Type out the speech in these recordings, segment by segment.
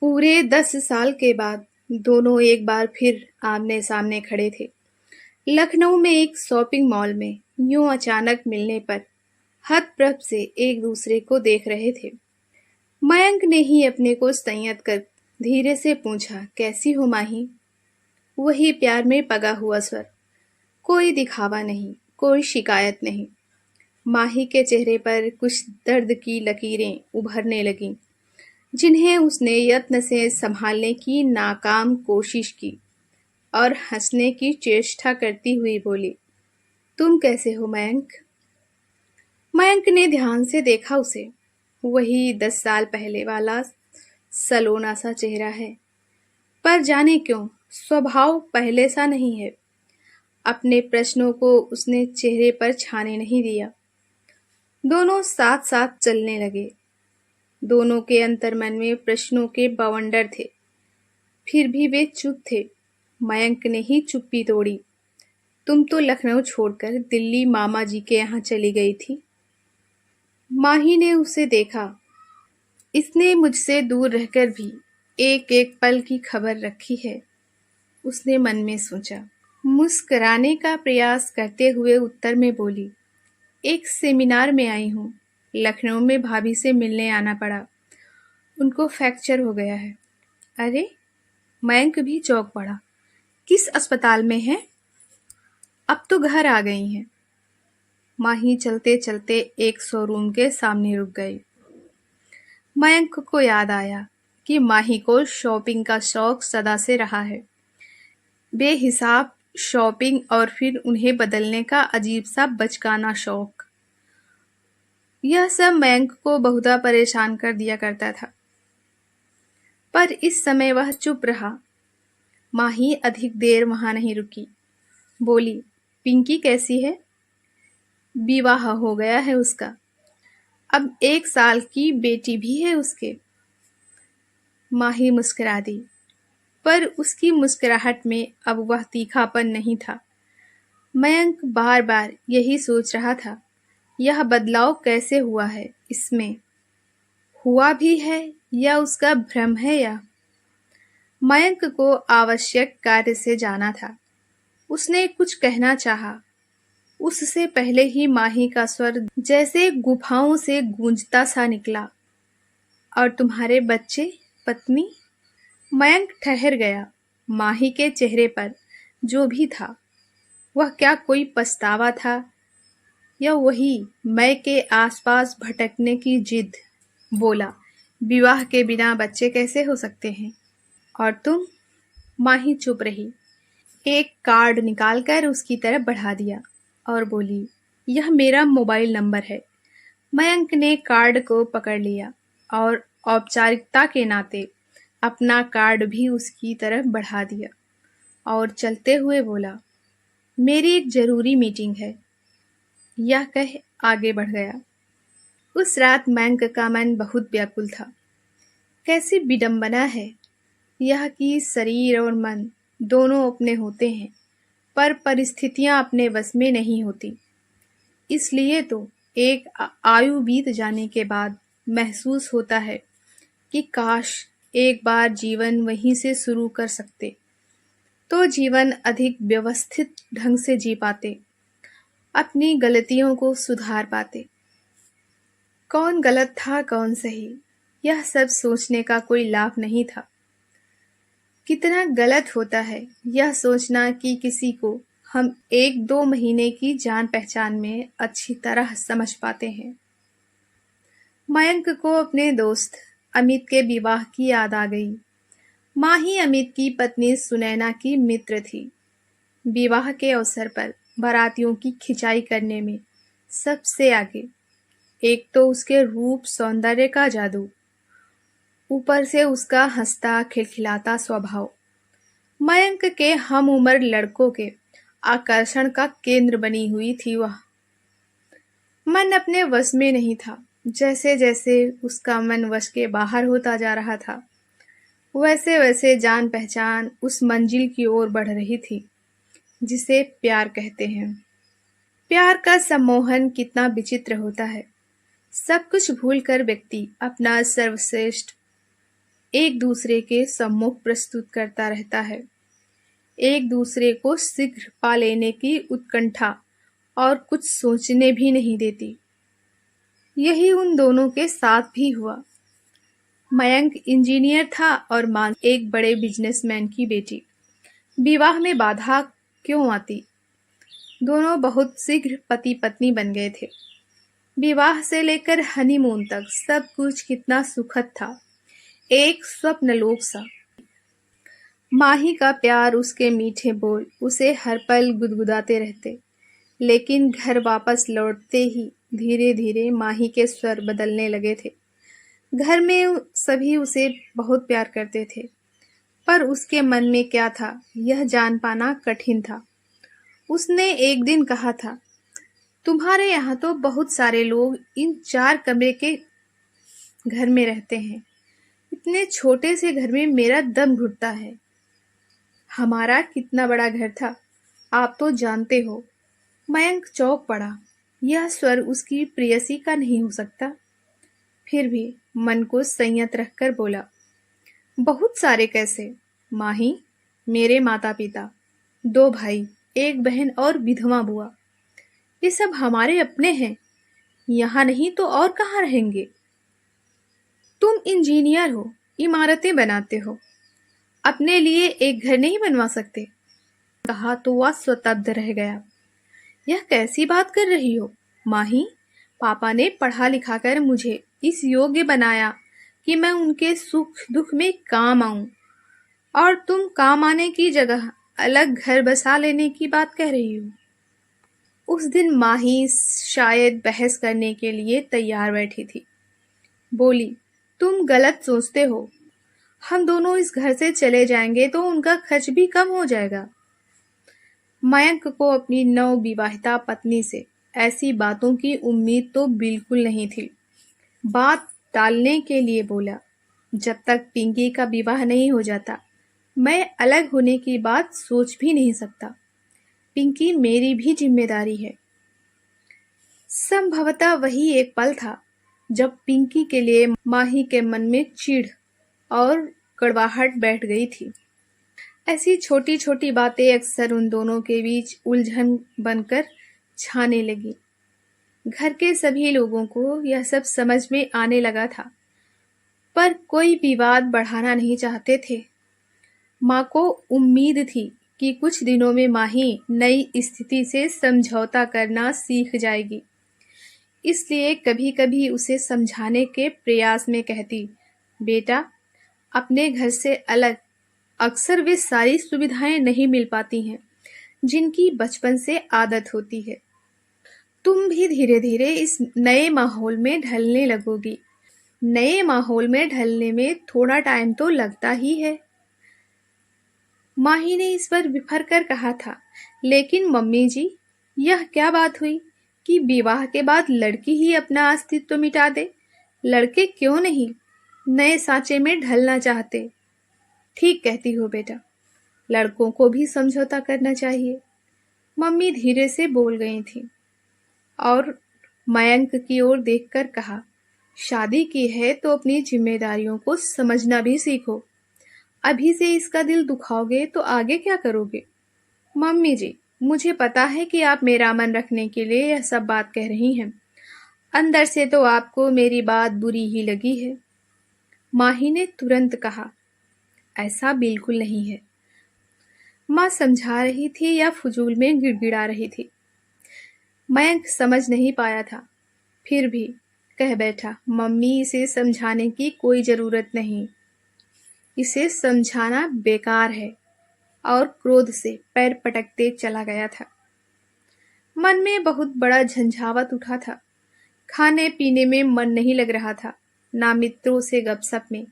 पूरे 10 साल के बाद दोनों एक बार फिर आमने सामने खड़े थे। लखनऊ में एक शॉपिंग मॉल में यूं अचानक मिलने पर हतप्रभ से एक दूसरे को देख रहे थे। मयंक ने ही अपने को संयत कर धीरे से पूछा, कैसी हो माही? वही प्यार में पगा हुआ स्वर। कोई दिखावा नहीं, कोई शिकायत नहीं। माही के चेहरे पर कुछ दर्द की लकीरें उभरने लगीं, जिन्हें उसने यत्न से संभालने की नाकाम कोशिश की और हंसने की चेष्टा करती हुई बोली, तुम कैसे हो मयंक? मयंक ने ध्यान से देखा उसे। वही 10 साल पहले वाला सलोना सा चेहरा है, पर जाने क्यों स्वभाव पहले सा नहीं है। अपने प्रश्नों को उसने चेहरे पर छाने नहीं दिया। दोनों साथ साथ चलने लगे। दोनों के अंतर्मन में प्रश्नों के बवंडर थे, फिर भी वे चुप थे। मयंक ने ही चुप्पी तोड़ी। तुम तो लखनऊ छोड़कर दिल्ली मामा जी के यहाँ चली गई थी। माही ने उसे देखा। इसने मुझसे दूर रहकर भी एक एक पल की खबर रखी है, उसने मन में सोचा। मुस्कुराने का प्रयास करते हुए उत्तर में बोली, एक सेमिनार में आई हूँ। लखनऊ में भाभी से मिलने आना पड़ा। उनको फ्रैक्चर हो गया है। अरे, मयंक भी चौंक पड़ा। किस अस्पताल में है? अब तो घर आ गई हैं। माही चलते चलते एक शोरूम के सामने रुक गई। मयंक को याद आया कि माही को शॉपिंग का शौक सदा से रहा है। बेहिसाब शॉपिंग और फिर उन्हें बदलने का अजीब सा बचकाना शौक। यह सब मयंक को बहुधा परेशान कर दिया करता था। पर इस समय वह चुप रहा। माही अधिक देर वहां नहीं रुकी। बोली, पिंकी कैसी है? विवाह हो गया है उसका। अब 1 साल की बेटी भी है उसके। माही मुस्कुरा दी, पर उसकी मुस्कुराहट में अब वह तीखापन नहीं था। मयंक बार बार यही सोच रहा था, यह बदलाव कैसे हुआ है इसमें? हुआ भी है या उसका भ्रम है? या मयंक को आवश्यक कार्य से जाना था। उसने कुछ कहना चाहा। उससे पहले ही माही का स्वर जैसे गुफाओं से गूंजता सा निकला, और तुम्हारे बच्चे, पत्नी? मयंक ठहर गया। माही के चेहरे पर जो भी था, वह क्या कोई पछतावा था या वही मैं के आसपास भटकने की जिद? बोला, विवाह के बिना बच्चे कैसे हो सकते हैं? और तुम? माही चुप रही। एक कार्ड निकालकर उसकी तरफ बढ़ा दिया और बोली, यह मेरा मोबाइल नंबर है। मयंक ने कार्ड को पकड़ लिया और औपचारिकता के नाते अपना कार्ड भी उसकी तरफ बढ़ा दिया और चलते हुए बोला, मेरी एक जरूरी मीटिंग है। यह कह आगे बढ़ गया। उस रात मयंक का मन बहुत व्याकुल था। कैसी विडंबना है यह कि शरीर और मन दोनों अपने होते हैं, पर परिस्थितियां अपने वश में नहीं होती। इसलिए तो एक आयु बीत जाने के बाद महसूस होता है कि काश एक बार जीवन वहीं से शुरू कर सकते, तो जीवन अधिक व्यवस्थित ढंग से जी पाते, अपनी गलतियों को सुधार पाते। कौन गलत था कौन सही, यह सब सोचने का कोई लाभ नहीं था। कितना गलत होता है यह सोचना कि किसी को हम 1-2 महीने की जान पहचान में अच्छी तरह समझ पाते हैं। मयंक को अपने दोस्त अमित के विवाह की याद आ गई। माही अमित की पत्नी सुनैना की मित्र थी। विवाह के अवसर पर बारातियों की खिंचाई करने में सबसे आगे। एक तो उसके रूप सौंदर्य का जादू, ऊपर से उसका हंसता खिलखिलाता स्वभाव। मयंक के हम उम्र लड़कों के आकर्षण का केंद्र बनी हुई थी वह। मन अपने वश में नहीं था। जैसे जैसे उसका मन वश के बाहर होता जा रहा था, वैसे वैसे जान पहचान उस मंजिल की ओर बढ़ रही थी जिसे प्यार कहते हैं। प्यार का सम्मोहन कितना विचित्र होता है। सब कुछ भूलकर व्यक्ति अपना सर्वश्रेष्ठ एक दूसरे के सम्मुख प्रस्तुत करता रहता है, एक दूसरे को शीघ्र पा लेने की उत्कंठा और कुछ सोचने भी नहीं देती। यही उन दोनों के साथ भी हुआ। मयंक इंजीनियर था और मानसी एक बड़े बिजनेसमैन की बेटी। विवाह में बाधा क्यों आती? दोनों बहुत शीघ्र पति पत्नी बन गए थे। विवाह से लेकर हनीमून तक सब कुछ कितना सुखद था, एक स्वप्नलोक सा। माही का प्यार, उसके मीठे बोल उसे हर पल गुदगुदाते रहते, लेकिन घर वापस लौटते ही धीरे धीरे माही के स्वर बदलने लगे थे। घर में सभी उसे बहुत प्यार करते थे, पर उसके मन में क्या था यह जान पाना कठिन था। उसने एक दिन कहा था, तुम्हारे यहाँ तो बहुत सारे लोग इन 4 कमरे के घर में रहते हैं, इतने छोटे से घर में मेरा दम घुटता है। हमारा कितना बड़ा घर था, आप तो जानते हो। मयंक चौंक पड़ा। यह स्वर उसकी प्रेयसी का नहीं हो सकता। फिर भी मन को संयत रखकर बोला, बहुत सारे कैसे? माही, मेरे माता पिता, 2 भाई, 1 बहन और विधवा बुआ, ये सब हमारे अपने हैं। यहाँ नहीं तो और कहाँ रहेंगे? तुम इंजीनियर हो, इमारतें बनाते हो, अपने लिए एक घर नहीं बनवा सकते? कहा तो वह स्तब्ध रह गया। यह कैसी बात कर रही हो माही? पापा ने पढ़ा लिखा कर मुझे इस योग्य बनाया कि मैं उनके सुख दुख में काम आऊं, और तुम काम आने की जगह अलग घर बसा लेने की बात कह रही हो। उस दिन माही शायद बहस करने के लिए तैयार बैठी थी। बोली, तुम गलत सोचते हो। हम दोनों इस घर से चले जाएंगे तो उनका खर्च भी कम हो जाएगा। मयंक को अपनी नवविवाहिता पत्नी से ऐसी बातों की उम्मीद तो बिल्कुल नहीं थी। बात टालने के लिए बोला, जब तक पिंकी का विवाह नहीं हो जाता मैं अलग होने की बात सोच भी नहीं सकता। पिंकी मेरी भी जिम्मेदारी है। संभवतः वही एक पल था जब पिंकी के लिए माही के मन में चिढ़ और कड़वाहट बैठ गई थी। ऐसी छोटी छोटी बातें अक्सर उन दोनों के बीच उलझन बनकर छाने लगी। घर के सभी लोगों को यह सब समझ में आने लगा था, पर कोई विवाद बढ़ाना नहीं चाहते थे। माँ को उम्मीद थी कि कुछ दिनों में माही नई स्थिति से समझौता करना सीख जाएगी, इसलिए कभी कभी उसे समझाने के प्रयास में कहती, बेटा, अपने घर से अलग अक्सर वे सारी सुविधाएं नहीं मिल पाती हैं जिनकी बचपन से आदत होती है। तुम भी धीरे धीरे इस नए माहौल में ढलने लगोगी। नए माहौल में ढलने में थोड़ा टाइम तो लगता ही है। माही ने इस पर बिफर कर कहा था, लेकिन मम्मी जी, यह क्या बात हुई कि विवाह के बाद लड़की ही अपना अस्तित्व मिटा दे? लड़के क्यों नहीं नए सांचे में ढलना चाहते? ठीक कहती हो बेटा, लड़कों को भी समझौता करना चाहिए। मम्मी धीरे से बोल गई थी और मयंक की ओर देखकर कहा, शादी की है तो अपनी जिम्मेदारियों को समझना भी सीखो। अभी से इसका दिल दुखाओगे तो आगे क्या करोगे? मम्मी जी, मुझे पता है कि आप मेरा मन रखने के लिए यह सब बात कह रही हैं। अंदर से तो आपको मेरी बात बुरी ही लगी है। माही ने तुरंत कहा, ऐसा बिल्कुल नहीं है। माँ समझा रही थी या फजूल में गिड़गिड़ा रही थी, मयंक समझ नहीं पाया था। फिर भी कह बैठा, मम्मी, इसे समझाने की कोई जरूरत नहीं, इसे समझाना बेकार है, और क्रोध से पैर पटकते चला गया था। मन में बहुत बड़ा झंझावत उठा था। खाने पीने में मन नहीं लग रहा था, ना मित्रों से गपशप में।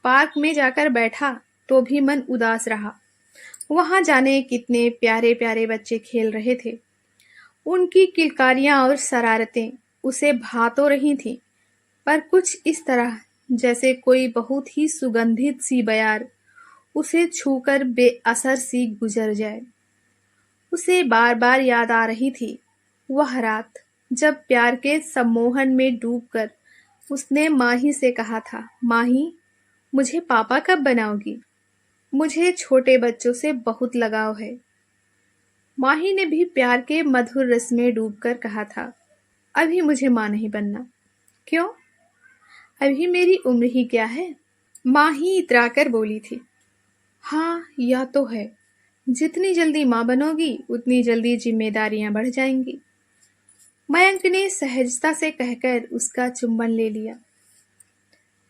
पार्क में जाकर बैठा तो भी मन उदास रहा। वहां जाने कितने प्यारे प्यारे बच्चे खेल रहे थे। उनकी किलकारियां और शरारतें उसे भा तो रही थीं, पर कुछ इस तरह जैसे कोई बहुत ही सुगंधित सी बयार उसे छूकर बेअसर सी गुजर जाए। उसे बार बार याद आ रही थी वह रात जब प्यार के सम्मोहन में डूबकर उसने माही से कहा था, माही, मुझे पापा कब बनाओगी? मुझे छोटे बच्चों से बहुत लगाव है। माही ने भी प्यार के मधुर रस में डूबकर कहा था, अभी मुझे माँ नहीं बनना। क्यों? अभी मेरी उम्र ही क्या है? माही इतराकर बोली थी। हाँ, यह तो है। जितनी जल्दी माँ बनोगी उतनी जल्दी जिम्मेदारियां बढ़ जाएंगी। मयंक ने सहजता से कहकर उसका चुंबन ले लिया।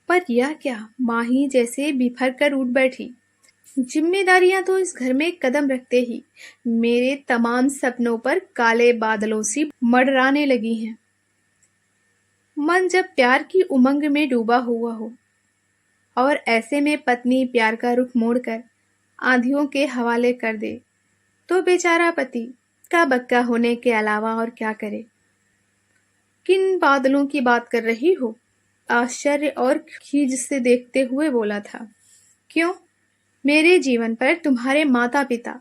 पर यह क्या? माही जैसे बिफर कर उठ बैठी। जिम्मेदारियां तो इस घर में कदम रखते ही मेरे तमाम सपनों पर काले बादलों सी मंडराने लगी हैं। मन जब प्यार की उमंग में डूबा हुआ हो और ऐसे में पत्नी प्यार का रुख मोड़कर आंधियों के हवाले कर दे, तो बेचारा पति का बक्का होने के अलावा और क्या करे? किन बादलों की बात कर रही हो? आश्चर्य और खीज से देखते हुए बोला था। क्यों? मेरे जीवन पर तुम्हारे माता पिता,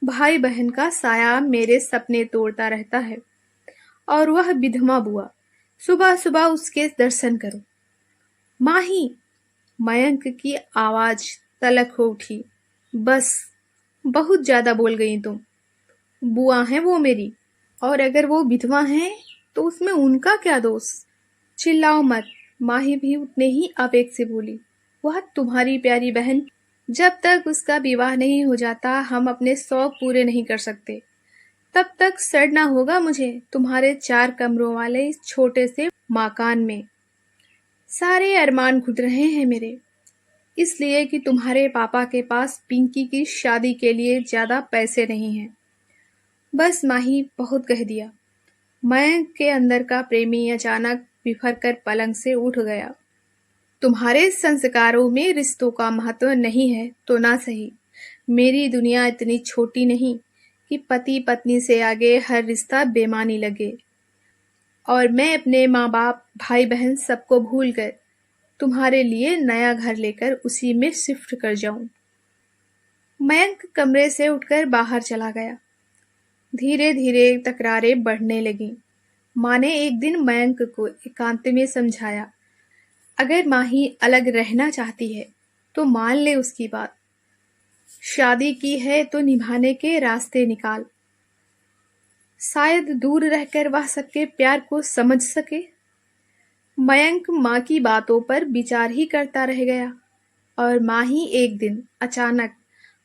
भाई बहन का साया मेरे सपने तोड़ता रहता है, और वह विधवा बुआ, सुबह सुबह उसके दर्शन करो। माही! मयंक की आवाज तलक हो उठी। बस, बहुत ज्यादा बोल गई तुम। बुआ हैं वो मेरी, और अगर वो विधवा हैं तो उसमें उनका क्या दोष? चिल्लाओ मत। माही भी उतने ही आवेग से बोली। वह तुम्हारी प्यारी बहन, जब तक उसका विवाह नहीं हो जाता हम अपने शौक पूरे नहीं कर सकते। तब तक सड़ना होगा मुझे तुम्हारे 4 कमरों वाले इस छोटे से मकान में। सारे अरमान घुट रहे हैं मेरे, इसलिए कि तुम्हारे पापा के पास पिंकी की शादी के लिए ज्यादा पैसे नहीं हैं। बस माही, बहुत कह दिया। मयंक के अंदर का प्रेमी अचानक बिफर कर पलंग से उठ गया। तुम्हारे संस्कारों में रिश्तों का महत्व नहीं है तो ना सही। मेरी दुनिया इतनी छोटी नहीं कि पति पत्नी से आगे हर रिश्ता बेमानी लगे, और मैं अपने माँ बाप, भाई बहन सबको भूल कर तुम्हारे लिए नया घर लेकर उसी में शिफ्ट कर जाऊं। मयंक कमरे से उठकर बाहर चला गया। धीरे धीरे तकरारें बढ़ने लगीं। माँ ने एक दिन मयंक को एकांत में समझाया, अगर माही अलग रहना चाहती है तो मान ले उसकी बात। शादी की है तो निभाने के रास्ते निकाल। शायद दूर रहकर वह सबके प्यार को समझ सके। मयंक माँ की बातों पर विचार ही करता रह गया, और माँ ही एक दिन अचानक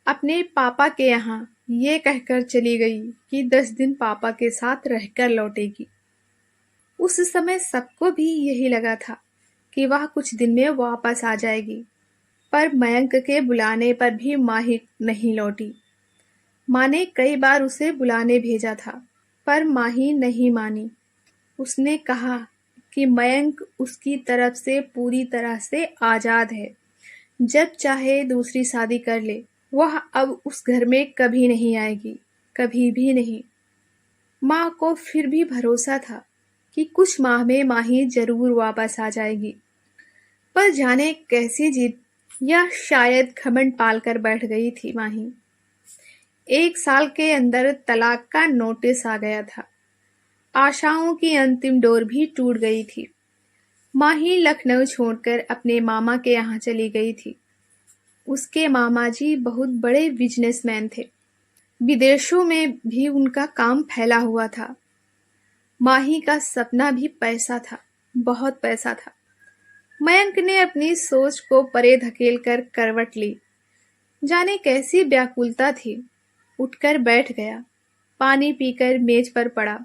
अपने पापा के यहाँ ये कहकर चली गई कि 10 दिन पापा के साथ रहकर लौटेगी। उस समय सबको भी यही लगा था कि वह कुछ दिन में वापस आ जाएगी, पर मयंक के बुलाने पर भी माँ ही नहीं लौटी। माँ ने कई बार उसे बुलाने भेजा था, पर माँ ही नहीं मानी। उसने कहा कि मयंक उसकी तरफ से पूरी तरह से आजाद है, जब चाहे दूसरी शादी कर ले। वह अब उस घर में कभी नहीं आएगी, कभी भी नहीं। माँ को फिर भी भरोसा था कि कुछ माह में माही जरूर वापस आ जाएगी, पर जाने कैसी जिद या शायद घमंड पालकर बैठ गई थी माही। 1 साल के अंदर तलाक का नोटिस आ गया था। आशाओं की अंतिम डोर भी टूट गई थी। माही लखनऊ छोड़कर अपने मामा के यहाँ चली गई थी। उसके मामा जी बहुत बड़े बिजनेसमैन थे। विदेशों में भी उनका काम फैला हुआ था। माही का सपना भी पैसा था, बहुत पैसा था। मयंक ने अपनी सोच को परे धकेल कर करवट ली। जाने कैसी व्याकुलता थी। उठकर बैठ गया। पानी पीकर मेज पर पड़ा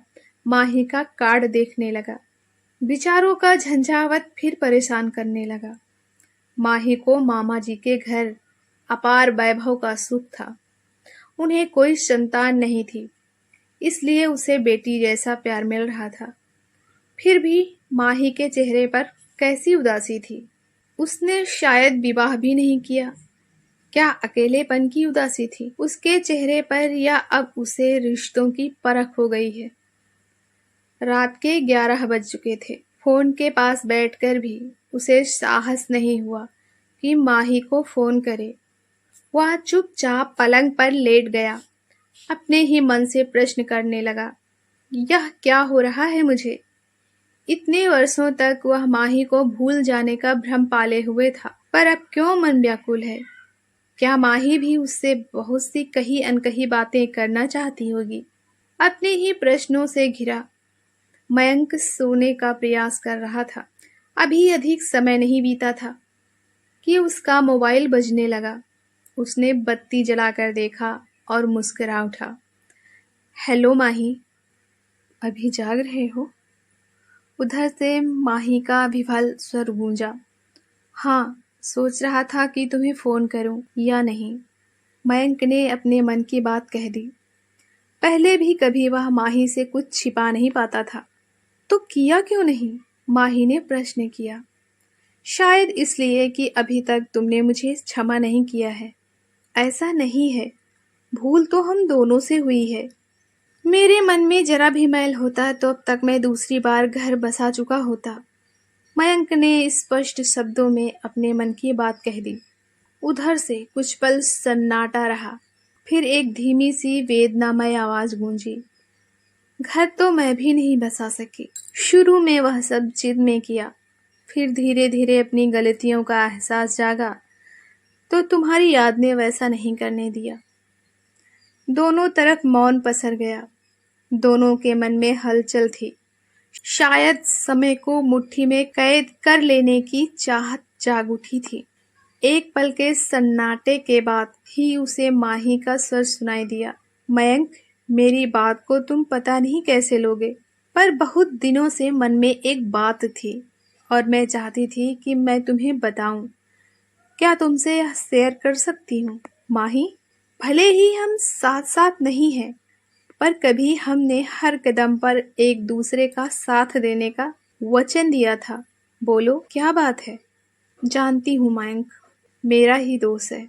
माही का कार्ड देखने लगा। विचारों का झंझावत फिर परेशान करने लगा। माही को मामा जी के घर अपार वैभव का सुख था। उन्हें कोई संतान नहीं थी, इसलिए उसे बेटी जैसा प्यार मिल रहा था। फिर भी माही के चेहरे पर कैसी उदासी थी। उसने शायद विवाह भी नहीं किया। क्या अकेलेपन की उदासी थी उसके चेहरे पर, या अब उसे रिश्तों की परख हो गई है? रात के 11 बज चुके थे। फोन के पास बैठकर भी उसे साहस नहीं हुआ कि माही को फोन करे। वह चुपचाप पलंग पर लेट गया। अपने ही मन से प्रश्न करने लगा, यह क्या हो रहा है मुझे? इतने वर्षों तक वह माही को भूल जाने का भ्रम पाले हुए था, पर अब क्यों मन व्याकुल है? क्या माही भी उससे बहुत सी कही अनकही बातें करना चाहती होगी? अपने ही प्रश्नों से घिरा मयंक सोने का प्रयास कर रहा था। अभी अधिक समय नहीं बीता था कि उसका मोबाइल बजने लगा। उसने बत्ती जलाकर देखा और मुस्कुरा उठा। हेलो माही, अभी जाग रहे हो? उधर से माही का विफल स्वर गूंजा। हाँ, सोच रहा था कि तुम्हें फोन करूं या नहीं। मयंक ने अपने मन की बात कह दी। पहले भी कभी वह माही से कुछ छिपा नहीं पाता था। तो किया क्यों नहीं? माही ने प्रश्न किया। शायद इसलिए कि अभी तक तुमने मुझे क्षमा नहीं किया है। ऐसा नहीं है, भूल तो हम दोनों से हुई है। मेरे मन में जरा भी मैल होता तो अब तक मैं दूसरी बार घर बसा चुका होता। मयंक ने स्पष्ट शब्दों में अपने मन की बात कह दी। उधर से कुछ पल सन्नाटा रहा। फिर एक धीमी सी वेदनामय आवाज गूंजी। घर तो मैं भी नहीं बसा सकी। शुरू में वह सब जिद में किया, फिर धीरे धीरे अपनी गलतियों का एहसास जागा तो तुम्हारी याद ने वैसा नहीं करने दिया। दोनों तरफ मौन पसर गया। दोनों के मन में हलचल थी। शायद समय को मुट्ठी में कैद कर लेने की चाहत जाग उठी थी। एक पल के सन्नाटे के बाद ही उसे माही का स्वर सुनाई दिया। मयंक, मेरी बात को तुम पता नहीं कैसे लोगे, पर बहुत दिनों से मन में एक बात थी और मैं चाहती थी कि मैं तुम्हें बताऊं। क्या तुमसे यह शेयर कर सकती हूँ? माही, भले ही हम साथ साथ नहीं हैं, पर कभी हमने हर कदम पर एक दूसरे का साथ देने का वचन दिया था। बोलो, क्या बात है? जानती हूँ मयंक, मेरा ही दोष है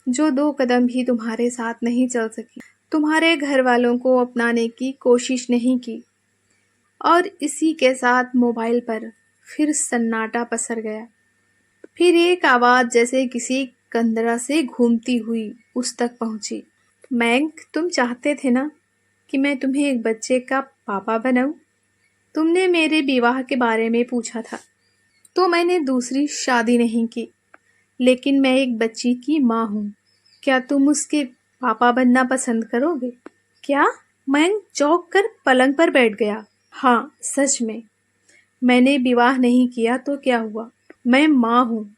जो 2 कदम भी तुम्हारे साथ नहीं चल सकी। तुम्हारे घर वालों को अपनाने की कोशिश नहीं की। और इसी के साथ मोबाइल पर फिर सन्नाटा पसर गया। फिर एक आवाज जैसे किसी कंदरा से घूमती हुई उस तक पहुंची। मयंक, तुम चाहते थे ना कि मैं तुम्हें एक बच्चे का पापा बनाऊं? तुमने मेरे विवाह के बारे में पूछा था, तो मैंने दूसरी शादी नहीं की, लेकिन मैं एक बच्ची की माँ हूँ। क्या तुम उसके पापा बनना पसंद करोगे? क्या? मयंक चौंक कर पलंग पर बैठ गया। हाँ, सच में। मैंने विवाह नहीं किया तो क्या हुआ? मैं माँ हूँ,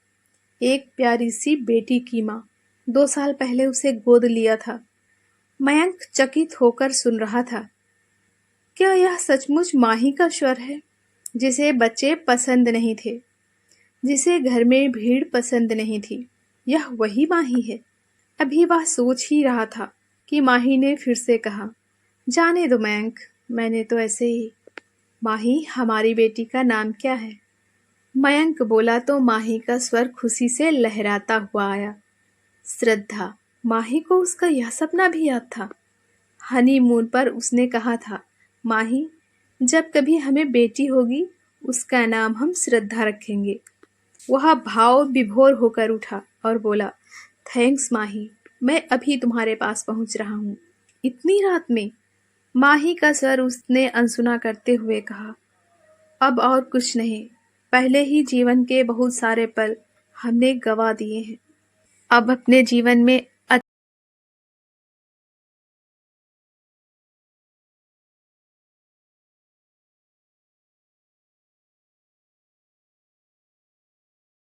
एक प्यारी सी बेटी की माँ। 2 साल पहले उसे गोद लिया था। मयंक चकित होकर सुन रहा था। क्या यह सचमुच माही का स्वर है, जिसे बच्चे पसंद नहीं थे, जिसे घर में भीड़ पसंद नहीं थी? यह वही माही है? अभी वह सोच ही रहा था कि माही ने फिर से कहा, जाने दो मयंक, मैंने तो ऐसे ही। माही, हमारी बेटी का नाम क्या है? मयंक बोला तो माही का स्वर खुशी से लहराता हुआ आया। श्रद्धा। माही को उसका यह सपना भी याद था। हनीमून पर उसने कहा था, माही, जब कभी हमें बेटी होगी उसका नाम हम श्रद्धा रखेंगे। वह भाव विभोर होकर उठा और बोला, थैंक्स माही, मैं अभी तुम्हारे पास पहुंच रहा हूँ। इतनी रात में? माही का सर उसने अनसुना करते हुए कहा, अब और कुछ नहीं। पहले ही जीवन के बहुत सारे पल हमने गवा दिए हैं। अब अपने जीवन में